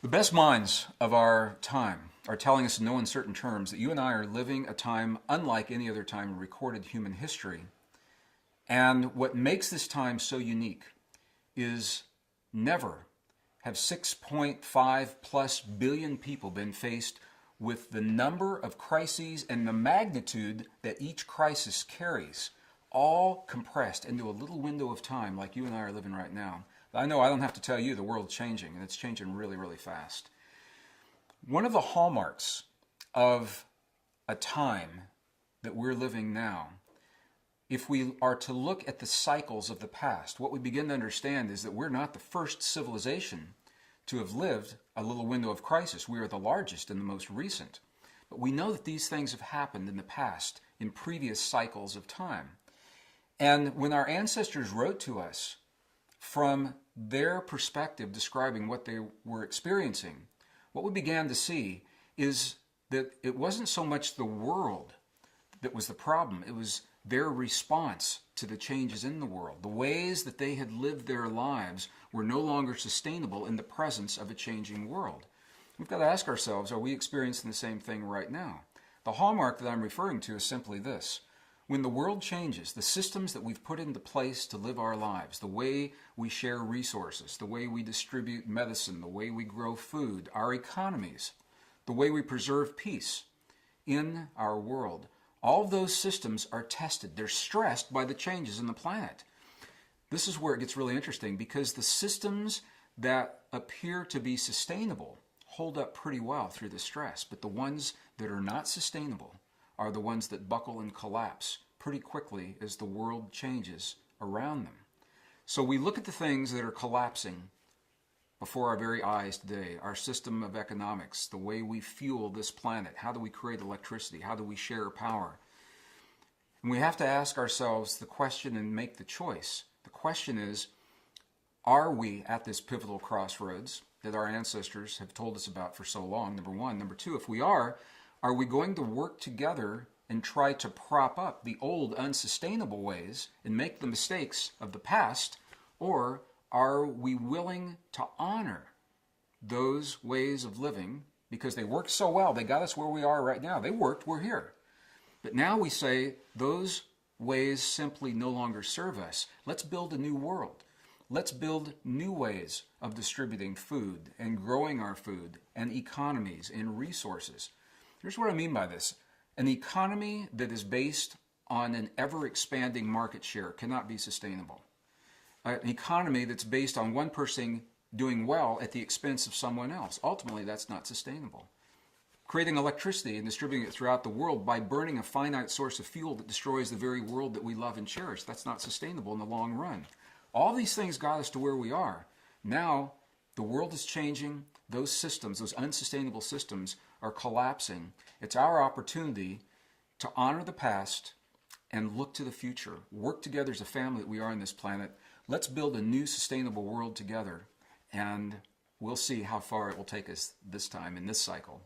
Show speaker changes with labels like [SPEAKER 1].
[SPEAKER 1] The best minds of our time are telling us in no uncertain terms that you and I are living a time unlike any other time in recorded human history. And what makes this time so unique is never have 6.5 plus billion people been faced with the number of crises and the magnitude that each crisis carries, all compressed into a little window of time like you and I are living right now. I know I don't have to tell you the world's changing, and it's changing really, really fast. One of the hallmarks of a time that we're living now, if we are to look at the cycles of the past, what we begin to understand is that we're not the first civilization to have lived a little window of crisis. We are the largest and the most recent. But we know that these things have happened in the past, in previous cycles of time. And when our ancestors wrote to us from their perspective describing what they were experiencing, what we began to see is that it wasn't so much the world that was the problem. It was their response to the changes in the world. The ways that they had lived their lives were no longer sustainable in the presence of a changing world. We've got to ask ourselves, are we experiencing the same thing right now? The hallmark that I'm referring to is simply this. When the world changes, the systems that we've put into place to live our lives, the way we share resources, the way we distribute medicine, the way we grow food, our economies, the way we preserve peace in our world, all of those systems are tested. They're stressed by the changes in the planet. This is where it gets really interesting because the systems that appear to be sustainable hold up pretty well through the stress, but the ones that are not sustainable are the ones that buckle and collapse pretty quickly as the world changes around them. So we look at the things that are collapsing before our very eyes today, our system of economics, the way we fuel this planet, how do we create electricity, how do we share power? And we have to ask ourselves the question and make the choice. The question is, are we at this pivotal crossroads that our ancestors have told us about for so long, number one? Number two, if we are we going to work together and try to prop up the old unsustainable ways and make the mistakes of the past, or are we willing to honor those ways of living because they worked so well, they got us where we are right now. They worked, we're here. But now we say those ways simply no longer serve us. Let's build a new world. Let's build new ways of distributing food and growing our food and economies and resources. Here's what I mean by this. An economy that is based on an ever-expanding market share cannot be sustainable. An economy that's based on one person doing well at the expense of someone else, ultimately that's not sustainable. Creating electricity and distributing it throughout the world by burning a finite source of fuel that destroys the very world that we love and cherish, that's not sustainable in the long run. All these things got us to where we are. Now, the world is changing. Those systems, those unsustainable systems, are collapsing. It's our opportunity to honor the past and look to the future. Work together as a family that we are on this planet. Let's build a new sustainable world together, and we'll see how far it will take us this time in this cycle.